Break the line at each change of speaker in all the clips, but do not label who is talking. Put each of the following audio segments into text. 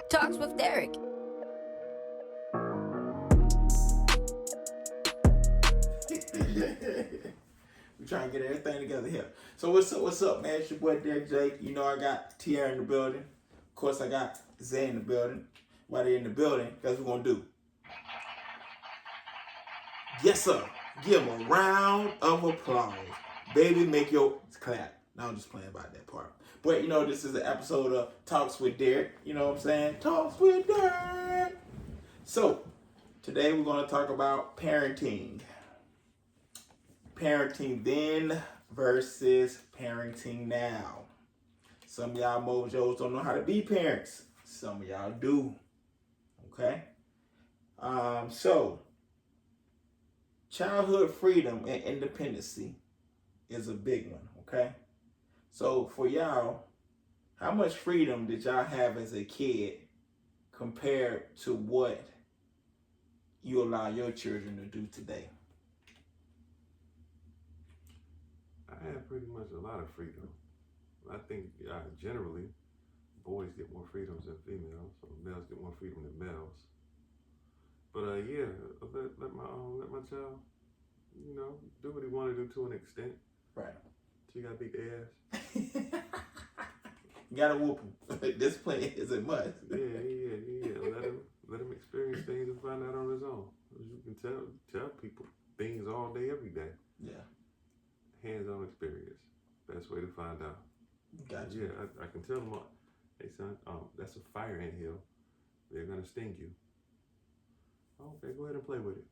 Talks with Derrick.
We trying to get everything together here. So what's up, man? It's your boy Derrick Jake. You know I got Tierra in the building. Of course I got Zay in the building. While they're in the building, guess what we're gonna do? Yes sir. Give them a round of applause. Baby, make your clap. Now I'm just playing about that part. But you know, this is an episode of Talks with Derrick. You know what I'm saying? Talks with Derrick. So today we're gonna talk about parenting. Parenting then versus parenting now. Some of y'all mojos don't know how to be parents. Some of y'all do. Okay? So childhood freedom and independency is a big one, okay? So for y'all, how much freedom did y'all have as a kid compared to what you allow your children to do today?
I had pretty much a lot of freedom. I think generally boys get more freedoms than females, or males get more freedom than males. But let my child, you know, do what he want to do to an extent.
Right.
She got big ass.
You gotta whoop him. Discipline is a must.
Yeah. Let him experience things and find out on his own. You can tell people things all day, every day.
Yeah.
Hands-on experience. Best way to find out.
Gotcha.
Yeah, I can tell them, hey son, that's a fire anthill. They're gonna sting you. Okay, go ahead and play with it.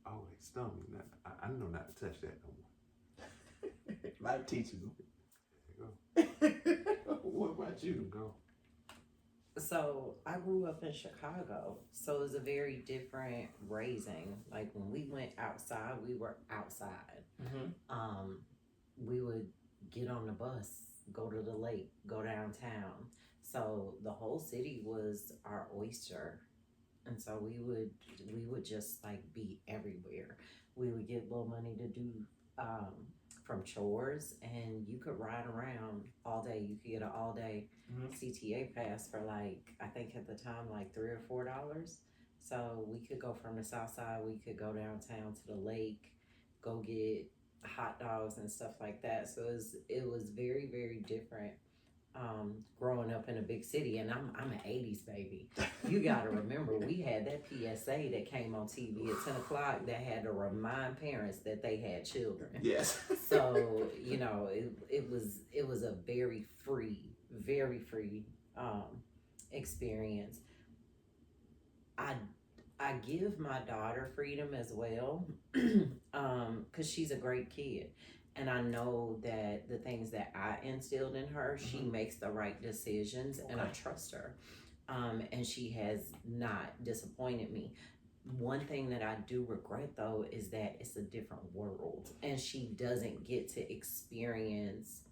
Oh, they stung me. I know not to touch that no more.
Life teaches them.
There you go.
What about you?
Go.
So I grew up in Chicago, so it was a very different raising. Like when we went outside, we were outside.
Mm-hmm.
We would get on the bus, go to the lake, go downtown. So the whole city was our oyster, and so we would just like be everywhere. We would get little money to do from chores, and you could ride around all day. You could get an all day CTA pass for like, I think at the time like $3 or $4. So we could go from the south side, we could go downtown to the lake, go get hot dogs and stuff like that. So it was very, very different growing up in a big city. And I'm an 80s baby. You got to remember, we had that PSA that came on TV at 10 o'clock that had to remind parents that they had children.
Yes.
So, you know, it was a very free experience. I give my daughter freedom as well, because she's a great kid. And I know that the things that I instilled in her, she makes the right decisions, and I trust her. And she has not disappointed me. One thing that I do regret though is that it's a different world, and she doesn't get to experience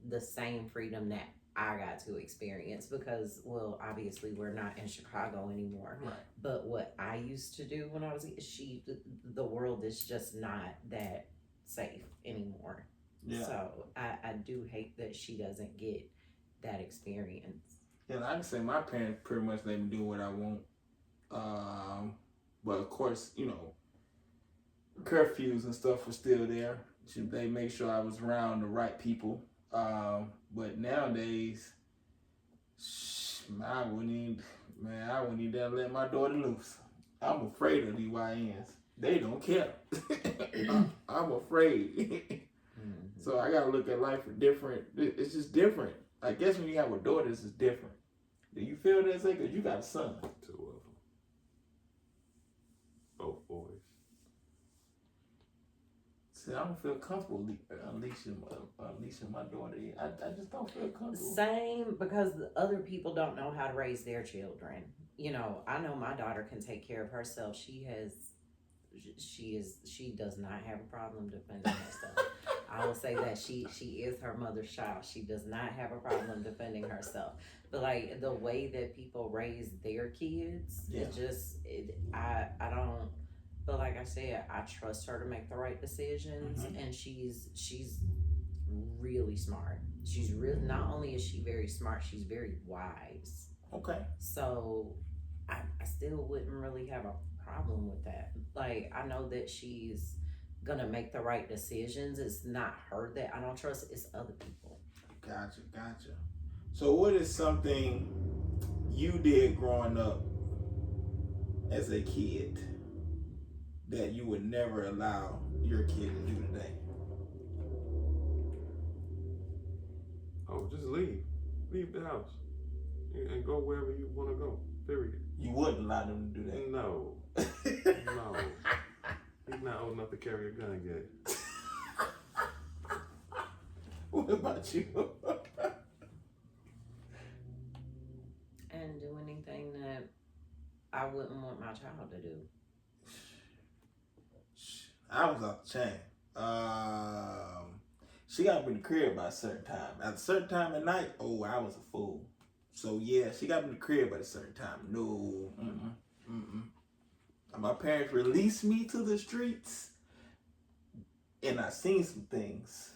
the same freedom that I got to experience, because, well, obviously we're not in Chicago anymore.
Right.
But what I used to do when I was the world is just not that safe anymore.
Yeah.
So I do hate that she doesn't get that experience.
Yeah, I can say my parents pretty much let me do what I want. But of course, you know, curfews and stuff were still there. They make sure I was around the right people. But nowadays, I wouldn't even dare let my daughter loose. I'm afraid of these YNs. They don't care. I'm afraid. So I gotta look at life different. It's just different. I guess when you have a daughter, it's just different. Do you feel that, Zay? Because you got a son.
2 of them. Both boys.
See, I don't feel comfortable unleashing my daughter. I just don't feel comfortable.
Same, because other people don't know how to raise their children. You know, I know my daughter can take care of herself. She does not have a problem defending herself. I will say that she is her mother's child. She does not have a problem defending herself. But like the way that people raise their kids, I don't. But like I said, I trust her to make the right decisions, and she's really smart. She's really, not only is she very smart, she's very wise.
Okay.
So I still wouldn't really have a problem with that. Like, I know that she's gonna make the right decisions. It's not her that I don't trust, it's other people.
Gotcha. So, what is something you did growing up as a kid that you would never allow your kid to do today?
Oh, just leave the house, and go wherever you want to go. Period.
You wouldn't allow them to do that.
No, no. He's not old enough to carry a gun yet.
What about you?
And do anything that I wouldn't want my child to do.
I was off the chain. She got me in the crib by a certain time. At a certain time at night, oh, I was a fool. So yeah, she got me in the crib at a certain time. No, My parents released me to the streets, and I seen some things.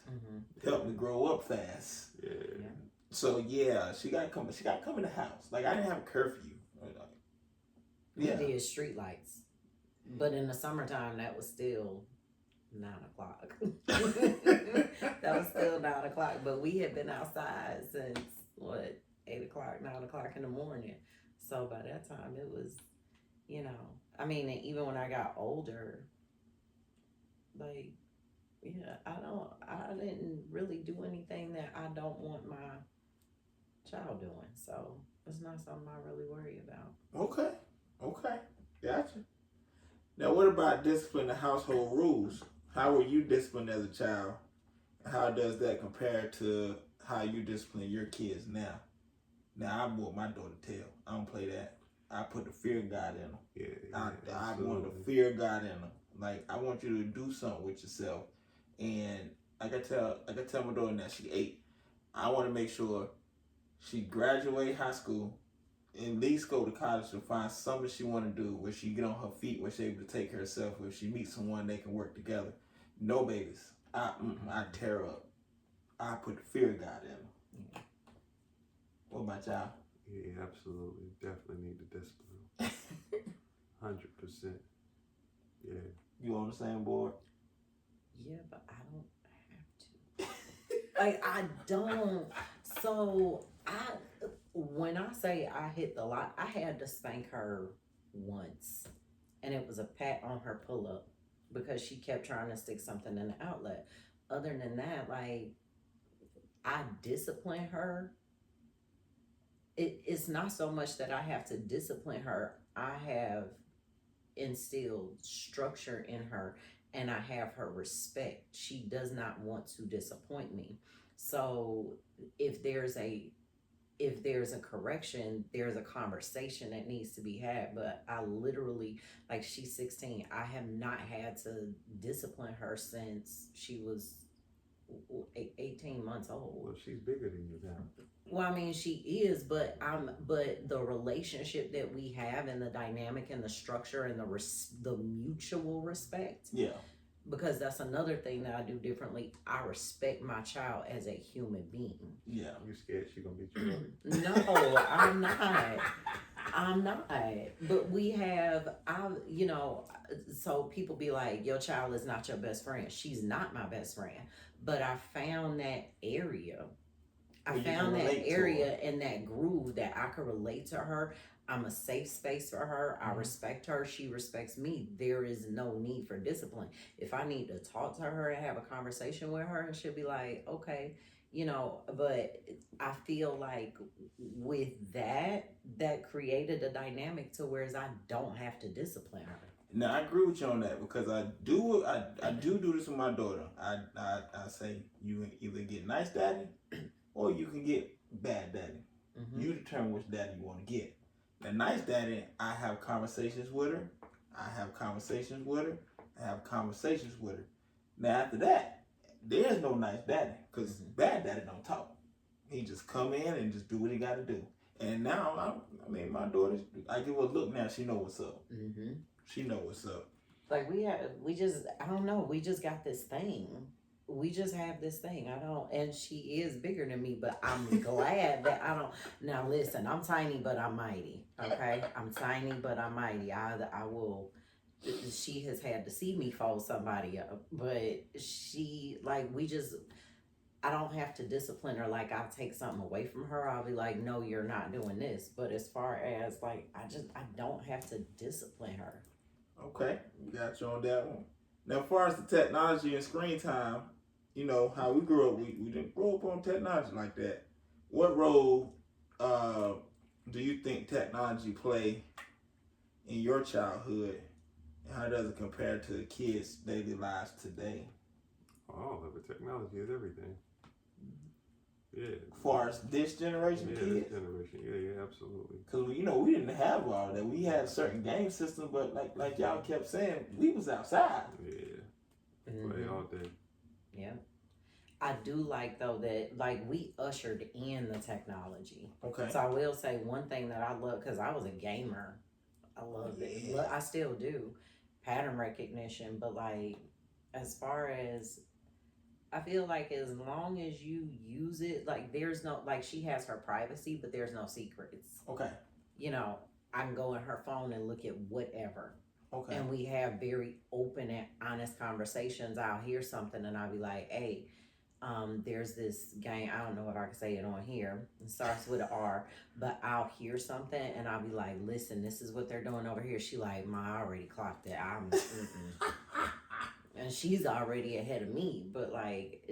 Helped me grow up fast.
Yeah.
So yeah, she got to come. She got to come in the house. Like, I didn't have a curfew.
We did street lights, but in the summertime that was still 9 o'clock. That was still 9 o'clock, but we had been outside since 8 o'clock, 9 o'clock in the morning. So by that time it was, I mean, and even when I got older, like, yeah, I didn't really do anything that I don't want my child doing. So it's not something I really worry about.
Okay, gotcha. Now, what about discipline and household rules? How were you disciplined as a child? How does that compare to how you discipline your kids now? Now, I want my daughter tail. I don't play that. I put the fear of God in them.
Yeah,
I want the fear of God in them. Like, I want you to do something with yourself. And I can tell my daughter now, she's 8. I want to make sure she graduate high school, at least go to college to find something she want to do where she get on her feet, where she able to take care of herself, where she meets someone they can work together. No babies. I tear up. I put the fear of God in them. What about y'all?
Yeah, absolutely. Definitely need the discipline. 100%. Yeah.
You on the same board?
Yeah, but I don't have to. Like, I don't. So when I say I hit the lot, I had to spank her once, and it was a pat on her pull up because she kept trying to stick something in the outlet. Other than that, like, I discipline her. It's not so much that I have to discipline her. I have instilled structure in her, and I have her respect. She does not want to disappoint me. So if there's a correction, there's a conversation that needs to be had. But I literally, like, she's 16. I have not had to discipline her since she was 18 months old.
Well, she's bigger than you now.
Well, I mean, she is, but the relationship that we have, and the dynamic and the structure and the mutual respect.
Yeah.
Because that's another thing that I do differently. I respect my child as a human being.
Yeah.
You scared she gonna beat you up?
No, I'm not. I'm not. But we have, so people be like, your child is not your best friend. She's not my best friend. But I found that area. I found that area and that groove that I could relate to her. I'm a safe space for her. I respect her. She respects me. There is no need for discipline. If I need to talk to her and have a conversation with her, and she'll be like, okay, but I feel like with that created a dynamic to whereas I don't have to discipline her.
Now, I agree with you on that, because I do this with my daughter. I say you either get nice daddy or you can get bad daddy. You determine which daddy you want to get. The nice daddy, I have conversations with her. I have conversations with her. Now, after that, there's no nice daddy, because bad daddy don't talk. He just come in and just do what he got to do. And now, my daughter, I give her a look now, she know what's up. She know what's up.
Like, we just got this thing. we just have this thing. I don't, and she is bigger than me, but I'm glad that I don't. Now listen, I'm tiny, but I'm mighty. Okay, I'm tiny, but I'm mighty. I will. She has had to see me fold somebody up, but she like we just. I don't have to discipline her. Like I'll take something away from her. I'll be like, no, you're not doing this. But as far as like, I don't have to discipline her.
Okay, we got you on that one. Now, as far as the technology and screen time, you know how we grew up. We didn't grow up on technology like that. What role do you think technology play in your childhood, and how does it compare to kids' daily lives today?
All of it. Technology is everything. Yeah.
As far as this generation
Yeah,
kids,
this generation. Yeah, absolutely.
because you know we didn't have all that. We had a certain game system, but like y'all kept saying, we was outside.
Yeah. Play all day.
Yeah. I do like though that like we ushered in the technology.
Okay.
So I will say one thing that I love because I was a gamer. I loved it. I still do. Pattern recognition, but like as far as I feel like as long as you use it, like there's no like she has her privacy, but there's no secrets.
Okay.
You know, I can go in her phone and look at whatever.
Okay.
And we have very open and honest conversations. I'll hear something and I'll be like, hey, there's this game, I don't know if I can say it on here. It starts with an R, but I'll hear something and I'll be like, listen, this is what they're doing over here. She like, Ma, I already clocked it. And she's already ahead of me, but like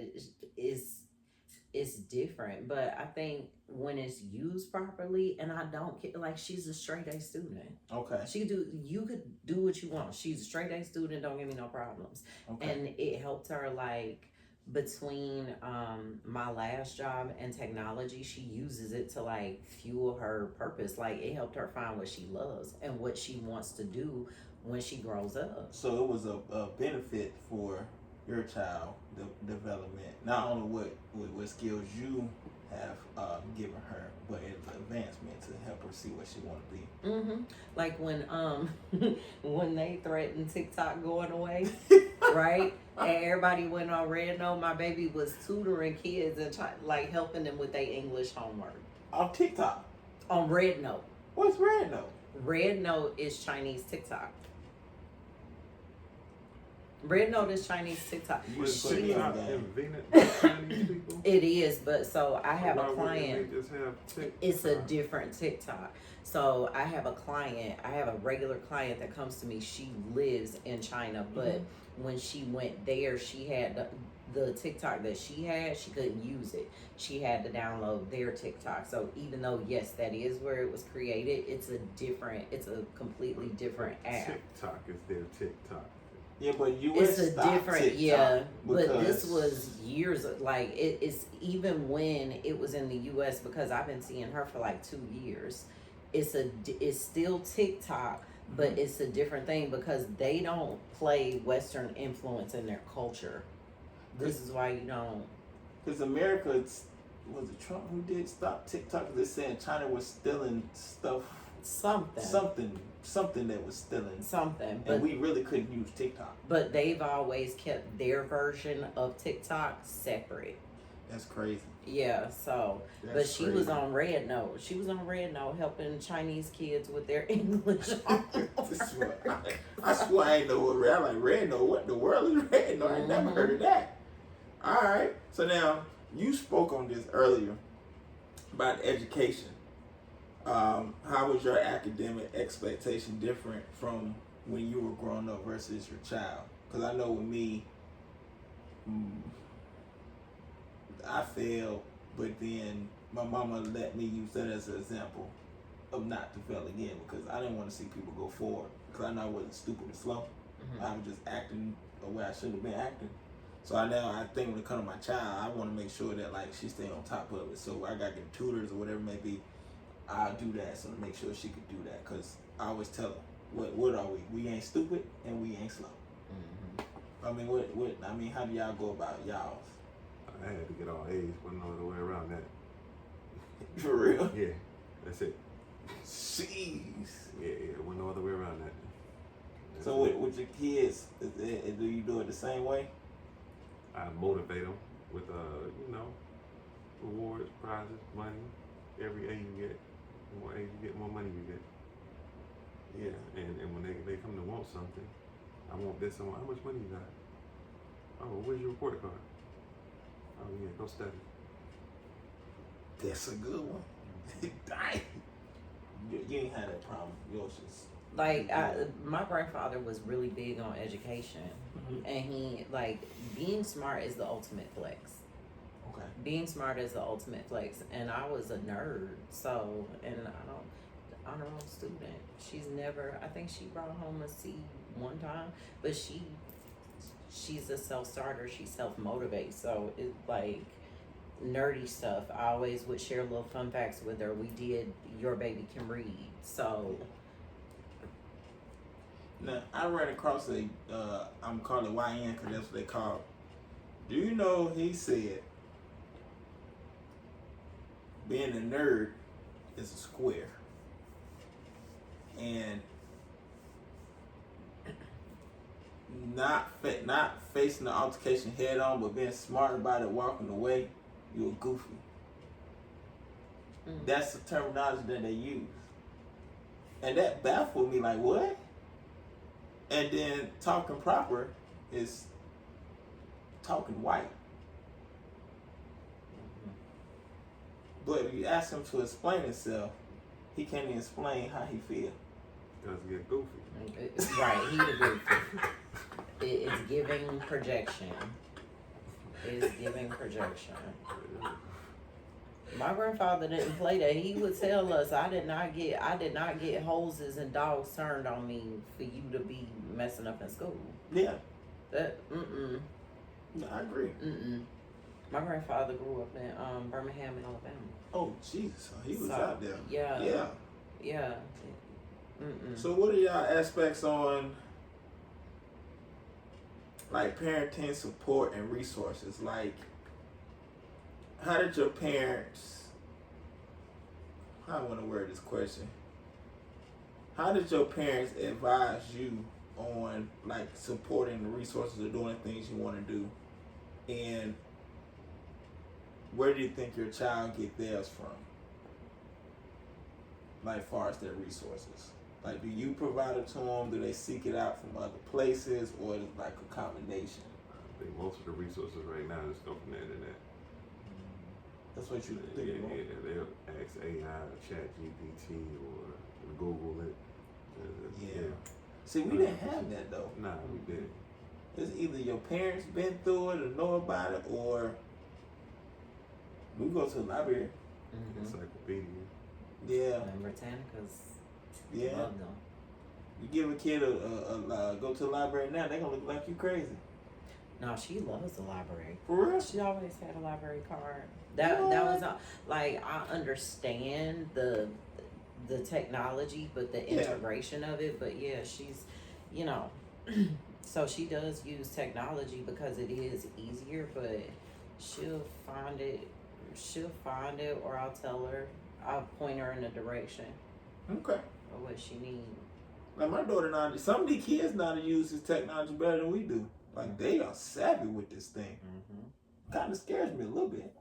it's different. But I think when it's used properly, and I don't care, like she's a straight A student.
Okay.
You could do what you want. She's a straight A student, don't give me no problems.
Okay.
And it helped her like between my last job and technology, she uses it to like fuel her purpose. Like it helped her find what she loves and what she wants to do when she grows up.
So it was a benefit for your child development, not only what skills you have given her, but it's an advancement to help her see what she want to be.
Mm-hmm. Like when when they threatened TikTok going away, right? And everybody went on Red Note. My baby was tutoring kids and like helping them with their English homework
On TikTok.
on Red Note.
What's Red Note?
Red Note is Chinese TikTok. Red Note is Chinese TikTok.
You just put
She-
TikTok invented by Chinese people?
It is, but so I have
Why
a
wouldn't
client.
they just have TikTok?
It's a different TikTok. So I have a client, I have a regular client that comes to me. She lives in China, but when she went there, she had the TikTok that she had, she couldn't use it. She had to download their TikTok. So even though, yes, that is where it was created, it's a completely different app.
TikTok is their TikTok.
Yeah, but US
It's a
stopped
different,
TikTok
yeah. But
because-
this was years, like it's even when it was in the U.S. because I've been seeing her for like 2 years. It's still TikTok, but it's a different thing because they don't play Western influence in their culture. This is why you don't.
Because America, was it Trump who did stop TikTok? They're saying China was stealing stuff. Something that was stealing.
Something.
And we really couldn't use TikTok.
But they've always kept their version of TikTok separate.
That's crazy.
Yeah, so. But she was on Red Note. She was on Red Note helping Chinese kids with their English.
I swear I ain't know what Red. I'm like, Red Note? What in the world is Red Note? I never heard of that. All right. So now, you spoke on this earlier about education. How was your academic expectation different from when you were growing up versus your child? Because I know with me, I failed, but then my mama let me use that as an example of not to fail again because I didn't want to see people go forward because I know I wasn't stupid or slow. I was just acting the way I should have been acting. So I think when it comes to my child, I want to make sure that like she stay on top of it. So I got to get tutors or whatever it may be. I'll do that so to make sure she could do that because I always tell her, what are we? We ain't stupid and we ain't slow. I mean, how do y'all go about y'all's?
I had to get all A's, wasn't no other way around that.
For real?
Yeah, that's it.
Jeez.
Yeah, wasn't no other way around that.
So with your kids, do you do it the same way?
I motivate them with, rewards, prizes, money. Every A you get, the more A's you get, more money you get.
Yeah.
And when they come to want something, I want this. How much money you got? Oh, well, where's your report card? Oh yeah, go study.
That's a good one. Dang. You ain't had that problem. Yours is.
Like, my grandfather was really big on education. And he, like, being smart is the ultimate flex.
Okay.
Being smart is the ultimate flex. And I was a nerd. So, and honor roll student. She's never, I think she brought home a C one time. But she's a self-starter. She self-motivates. So, it's like nerdy stuff. I always would share little fun facts with her. We did Your Baby Can Read. So...
Now, I ran across I'm calling it YN because that's what they call it. Do you know he said being a nerd is a square? And not facing the altercation head on, but being smart about it, walking away, you're goofy. That's the terminology that they use. And that baffled me, like, what? And then talking proper is talking white. But if you ask him to explain himself, he can't even explain how he feels.
Because he get goofy.
Right, he the goofy. It's giving projection. It's giving projection. My grandfather didn't play that. He would tell us, I did not get hoses and dogs turned on me for you to be messing up in school.
Yeah.
That
No, I agree.
My grandfather grew up in Birmingham, Alabama.
Oh Jesus, he was out there.
Yeah.
So what are y'all aspects on like parenting support and resources? Like, how did your parents, how I want to word this question, how did your parents advise you on like supporting the resources or doing the things you want to do? And where do you think your child get theirs from? Like far as their resources. Like, do you provide it to them? Do they seek it out from other places? Or is it like a combination?
I think most of the resources right now just come from the internet.
That's what you think.
Yeah, they'll ask AI, Chat GPT, or Google it.
Yeah. See, we didn't have that though.
Nah, we didn't.
It's either your parents been through it or know about it, or we go to the library.
Encyclopedia.
Yeah.
And Britannica's
Yeah.
love them.
You give a kid a go to the library now, they gonna look like you crazy.
No, she loves the library.
For real?
She always had a library card. That was like, I understand the technology, but the integration of it. But yeah, she's, so she does use technology because it is easier. But she'll find it, or I'll point her in a direction.
Okay.
Or what she needs.
Like my daughter some of these kids know how to use this technology better than we do. Like they are savvy with this thing. Kind of scares me a little bit.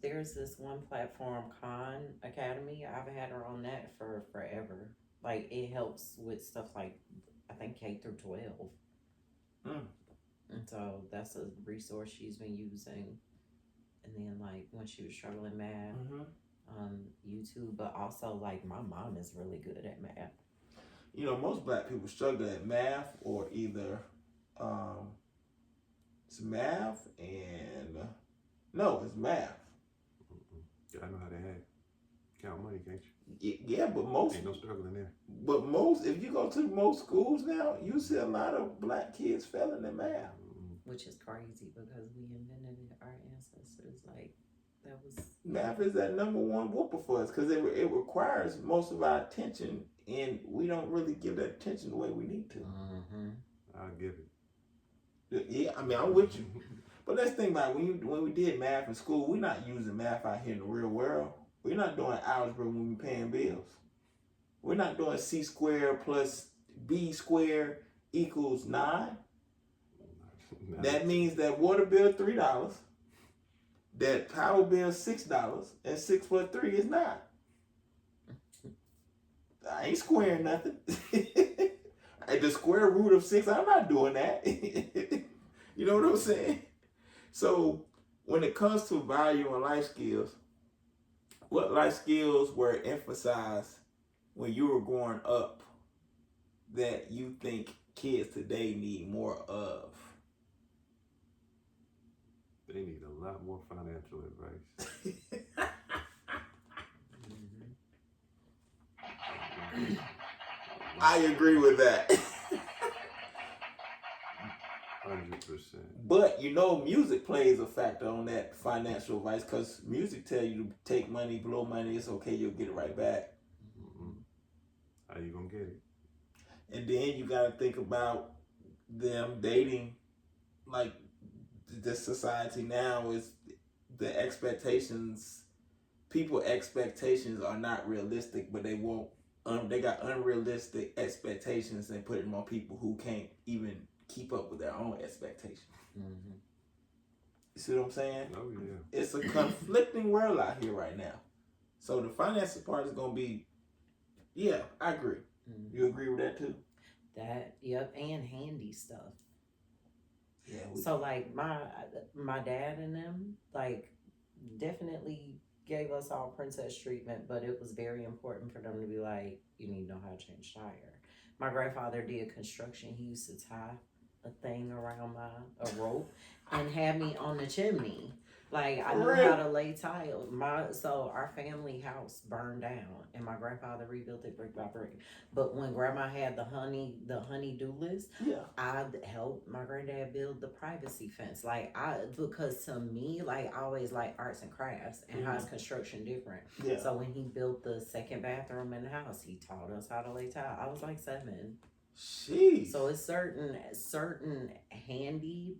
There's this one platform, Khan Academy. I've had her on that for forever. Like, it helps with stuff like, I think, K through 12. And so that's a resource she's been using. And then, like, when she was struggling math, YouTube. But also, like, my mom is really good at math.
Most black people struggle at math or either it's math and it's math.
Yeah, I know how they count money, can't you?
Yeah, but most
ain't no struggling there.
But if you go to most schools now, you see a lot of black kids failing in math,
which is crazy because we invented it. Our ancestors, like, that was
math is that number one whooper for us because it requires most of our attention, and we don't really give that attention the way we need to.
I'll give it.
Yeah, I mean, I'm with you. But let's think about it. When we did math in school, we're not using math out here in the real world. We're not doing algebra when we're paying bills. We're not doing C squared plus B squared equals 9. That means that water bill $3, that power bill $6, and 6 plus 3 is 9. I ain't squaring nothing. The square root of 6, I'm not doing that. You know what I'm saying? So when it comes to value and life skills, what life skills were emphasized when you were growing up that you think kids today need more of?
They need a lot more financial advice.
I agree with that.
100%.
But you know, music plays a factor on that financial advice, because music tell you to take money, blow money, it's okay, you'll get it right back.
How you gonna get it?
And then you gotta think about them dating, like the society now is the expectations. People expectations are not realistic, but they won't. They got unrealistic expectations and put them on people who can't even keep up with their own expectations.
Mm-hmm.
You see what I'm saying?
Oh yeah.
It's a conflicting world out here right now. So the financial part is gonna be, yeah, I agree.
Mm-hmm.
You agree with that too?
That, yep, and handy stuff.
Yeah.
So like my dad and them like definitely gave us all princess treatment, but it was very important for them to be like, you need to know how to change tire. My grandfather did construction. He used to tie a thing around a rope and have me on the chimney. Like I knew how to lay tile. So our family house burned down, and my grandfather rebuilt it brick by brick. But when grandma had the honey-do list,
Yeah.
I helped my granddad build the privacy fence. Because to me, like I always like arts and crafts and how is construction different.
Yeah.
So when he built the second bathroom in the house, he taught us how to lay tile. I was like 7.
Jeez.
So it's certain handy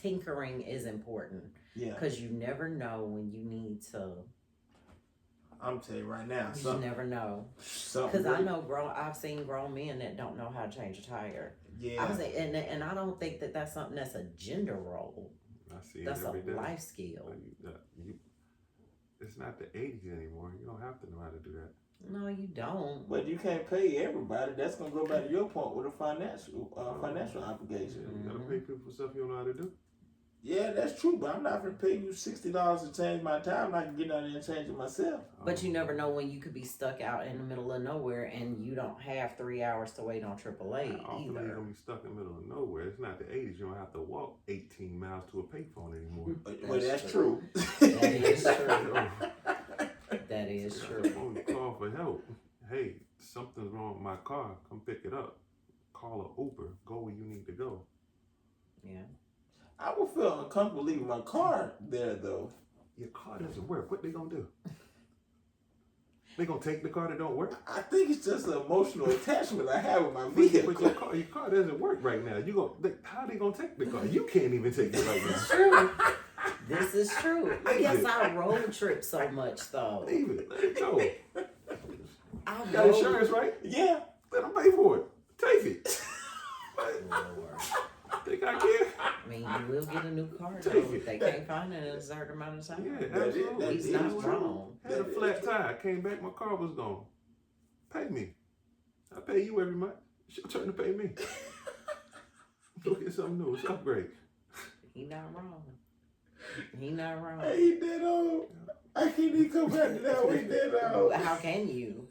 tinkering is important.
Yeah.
Because you never know when you need to.
I'm telling you right now.
You never know. Because I know I've seen grown men that don't know how to change a tire.
Yeah.
I was like, and I don't think that that's something that's a gender role.
I see
That's
it every day.
life skill.
It's not the 80s anymore. You don't have to know how to do that.
No, you don't.
But you can't pay everybody. That's gonna go back to your point with a financial obligation.
You gotta pay people for stuff you don't know how to do.
Yeah, that's true, but I'm not gonna pay you $60 to change my tire. I'm not gonna get out there and change it myself.
But you never know when you could be stuck out in the middle of nowhere and you don't have 3 hours to wait on AAA
I don't believe you're
either.
gonna be stuck in the middle of nowhere. It's not the 80s. You don't have to walk 18 miles to a payphone anymore.
Well, that's true.
That is true. That is true.
When you call for help, hey, something's wrong with my car. Come pick it up. Call an Uber. Go where you need to go.
Yeah.
I would feel uncomfortable leaving my car there, though.
Your car doesn't work. What they gonna do? They gonna take the car that don't work?
I think it's just an emotional attachment I have with my vehicle.
But your car doesn't work right now. How they gonna take the car? You can't even take it right now.
This is true. I guess I road trip so much though.
Leave it. Let it go.
I
You got insurance, right?
Yeah.
Let them pay for it. Take it.
Lord.
Think I care?
I mean, you will get a new car though
Take
if
it.
they can't find it in a certain amount of time.
Yeah, absolutely.
He's not wrong.
Had a flat tire. Came back, my car was gone. Pay me. I pay you every month. It's your turn to pay me. Go get something new. It's upgrade.
He not wrong. He not wrong.
Hey, he dead old. I can't even come back to that way, dead old.
How can you?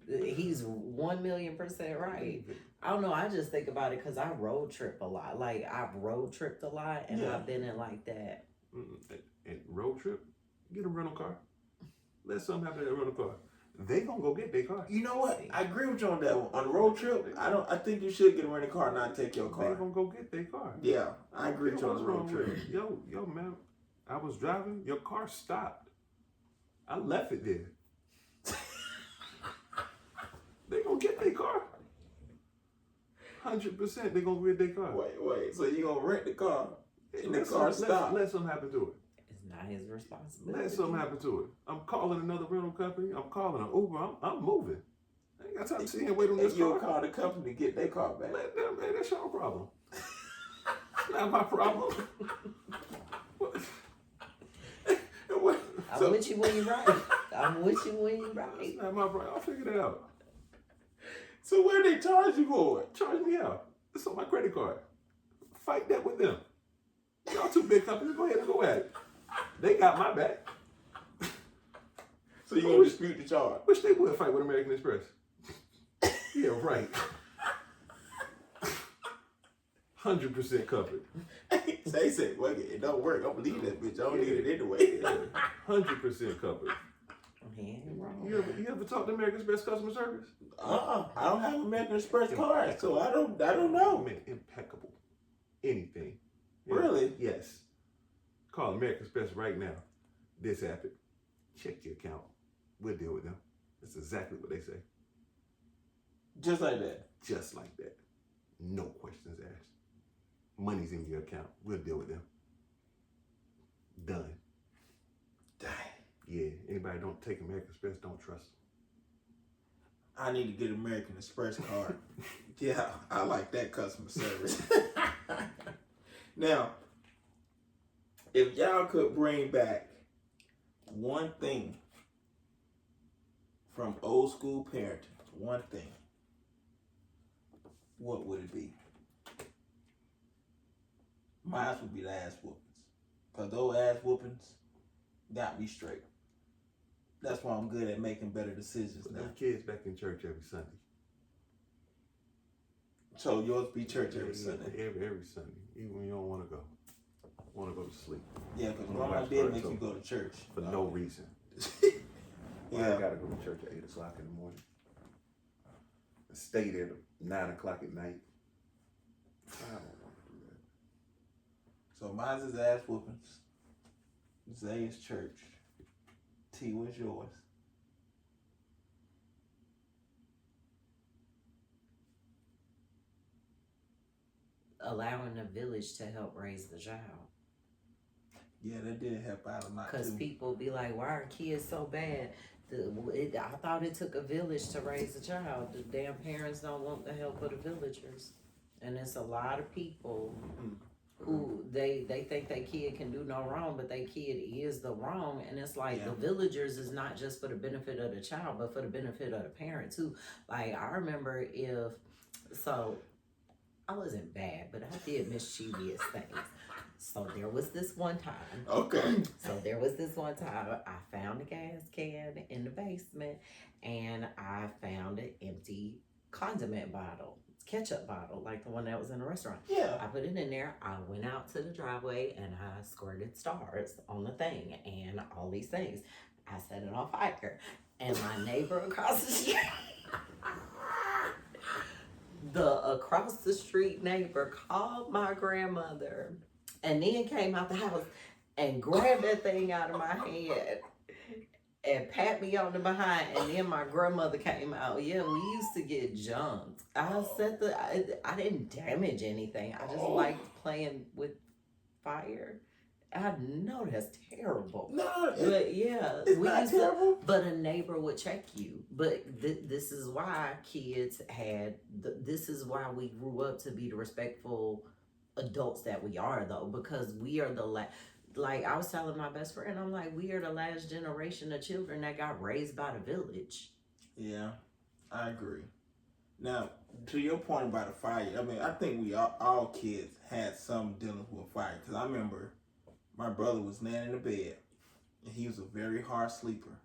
He's 1,000,000% right. I don't know. I just think about it because I road trip a lot. Like I've road tripped a lot, and
Yeah.
I've been in like that.
And road trip, get a rental car. Let something happen to that rental car. They gonna go get their car.
You know what? I agree with you on that one. On a road trip, I think you should get a rental car and not take your
They
car.
gonna go get their car.
Yeah, I agree with you on
What's
the road
wrong
trip.
with it? Yo, man, I was driving. Your car stopped. I left it there. They gonna get their car. 100%. They gonna get their car.
Wait. So you gonna rent the car and the
Let
car
some-
stop?
Let something happen to it.
It's not his responsibility.
Let something happen to it. I'm calling another rental company. I'm calling an Uber. I'm moving. I ain't got time to sit here and wait on this
And you'll
car.
call the company to get their car back.
Let them, man, that's your problem. Not my problem.
I'm with you when you're right. I'm with you when you're right.
It's not my problem. I'll figure it out.
So where they charge you for it?
Charge me out. It's on my credit card. Fight that with them. Y'all two big companies, go ahead and go at it. They got my back.
So you gonna dispute the charge?
Wish they would fight with American Express. Yeah, right. 100% covered.
They said, well, it don't work. I'm gonna leave that bitch. I don't need it anyway.
100% covered. You ever talk to American Express customer service?
I don't have American Express card, so I don't know.
Man, impeccable. Anything. Yeah.
Really?
Yes. Call American Express right now. This happened. Check your account. We'll deal with them. That's exactly what they say.
Just like that.
Just like that. No questions asked. Money's in your account. We'll deal with them. Done.
Dang.
Yeah. Anybody don't take American Express, don't trust them.
I need to get American Express card. Yeah, I like that customer service. Now, if y'all could bring back one thing from old school parenting, one thing, what would it be? Mine would be the ass whoopings. Because those ass whoopings got me straight. That's why I'm good at making better decisions
Put
now.
them kids back in church every Sunday.
So yours be church every Sunday?
Every Sunday. Even when you don't want to go. Want to go to sleep.
Yeah, because Grandma did make you go to church.
For no reason.
Yeah.
I got to go to church at 8 o'clock in the morning. And stay there to 9 o'clock at night. I don't want to do that.
So mine's is ass whoopings. Zay is church. T, what's yours?
Allowing the village to help raise the child.
Yeah, that did help out a lot
Because
too.
people be like, why are kids so bad? I thought it took a village to raise a child. The damn parents don't want the help of the villagers. And it's a lot of people who they think their kid can do no wrong, but their kid is the wrong. And it's like the villagers is not just for the benefit of the child, but for the benefit of the parent too. Like I remember I wasn't bad, but I did mischievous things. So there was this one time.
Okay.
I found a gas can in the basement and I found an empty condiment bottle, ketchup bottle, like the one that was in the restaurant.
Yeah.
I put it in there. I went out to the driveway and I squirted stars on the thing and all these things. I set it on fire. And my neighbor across the street, the across the street neighbor called my grandmother and then came out the house and grabbed that thing out of my hand and pat me on the behind. And then my grandmother came out. Yeah, we used to get jumped. I didn't damage anything. I just liked playing with fire. I know that's terrible.
No,
but yeah,
it's not terrible.
But a neighbor would check you. But this is why kids this is why we grew up to be the respectful adults that we are, though, because we are like I was telling my best friend, I'm like, we are the last generation of children that got raised by the village.
Yeah, I agree. Now, to your point about the fire, I mean, I think we all kids had some dealing with fire. Because I remember my brother was laying in the bed, and he was a very hard sleeper.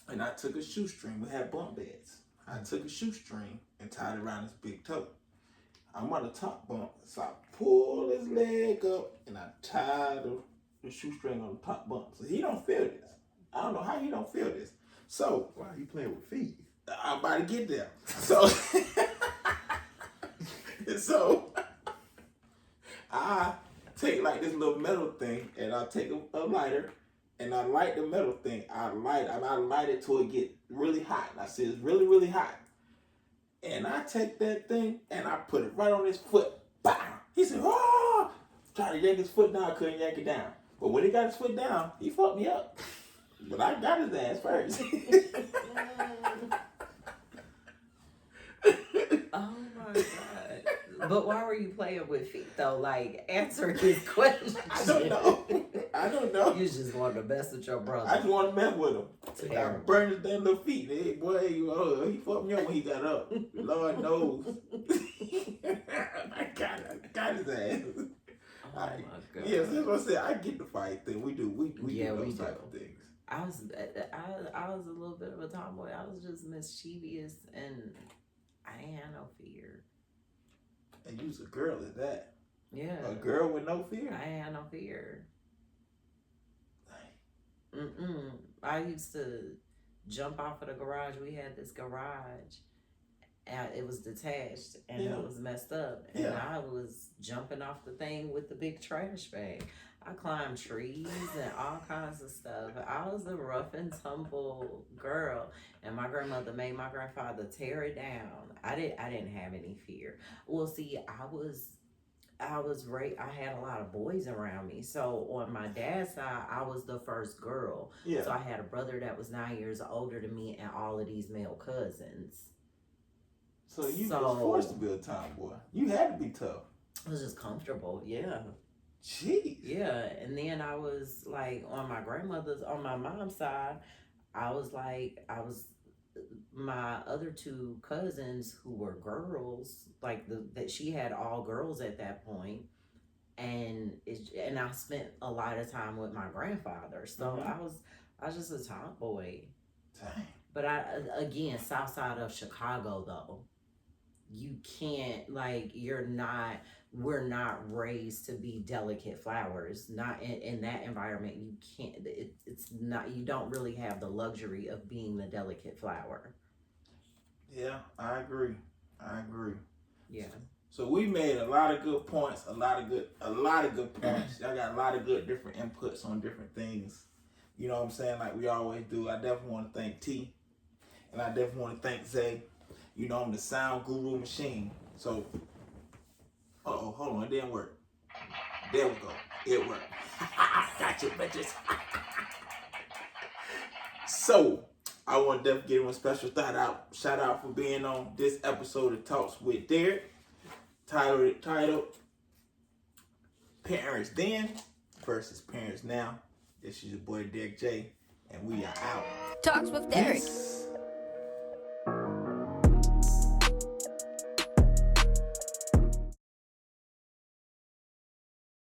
And I took a shoestring. We had bunk beds. I took a shoestring and tied it around his big toe. I'm on the top bunk, so I pull his leg up, and I tie the shoestring on the top bunk. So he don't feel this. I don't know how he don't feel this. So,
why are you playing with feet?
I'm about to get there. So, I take like this little metal thing, and I take a lighter, and I light the metal thing. I light it till it get really hot. And I see it's really, really hot. And I take that thing, and I put it right on his foot. Bam! He said, "Oh!" Tried to yank his foot down, couldn't yank it down. But when he got his foot down, he fucked me up. But I got his ass first.
Oh my God. But why were you playing with feet though? Like, answer his question.
I don't know. I don't know.
You just want to mess with your brother.
I just want to mess with him. I
Terrible.
burned his damn little feet. Hey, boy, he fucked me up when he got up. Lord knows. I got his ass.
Oh my God.
Yes, that's what I said. I get the fight thing. We do. We
Yeah,
do
we
those
do.
type of things.
I was a little bit of a tomboy. I was just mischievous and I ain't had no fear.
And you was a girl at that.
Yeah.
A girl with no fear.
I ain't had no fear. I used to jump off of the garage. We had this garage. And it was detached and
Yeah.
it was messed up. And
Yeah.
I was jumping off the thing with the big trash bag. I climbed trees and all kinds of stuff. I was a rough and tumble girl. And my grandmother made my grandfather tear it down. I didn't have any fear. Well, see, I had a lot of boys around me. So on my dad's side, I was the first girl.
Yeah.
So I had a brother that was 9 years older than me and all of these male cousins.
So you was forced to be a tomboy. You had to be tough.
I was just comfortable, yeah.
Jeez.
Yeah, and then I was like on my mom's side, my other two cousins who were girls, like that she had all girls at that point, and I spent a lot of time with my grandfather, so I was just a tomboy.
Dang.
But again, south side of Chicago though, you can't we're not raised to be delicate flowers. Not in that environment. You can't. It's not. You don't really have the luxury of being the delicate flower.
Yeah, I agree.
Yeah.
So we made a lot of good points. A lot of good points. I got a lot of good different inputs on different things. You know what I'm saying? Like we always do. I definitely want to thank T, and I definitely want to thank Zay. You know I'm the sound guru machine. So. Hold on, it didn't work. There we go. It worked. Gotcha, bitches. So, I want to definitely give him a special shout out for being on this episode of Talks with Derrick. Titled Parents Then versus Parents Now. This is your boy Derrick J, and we are out.
Talks with Derrick.
Peace.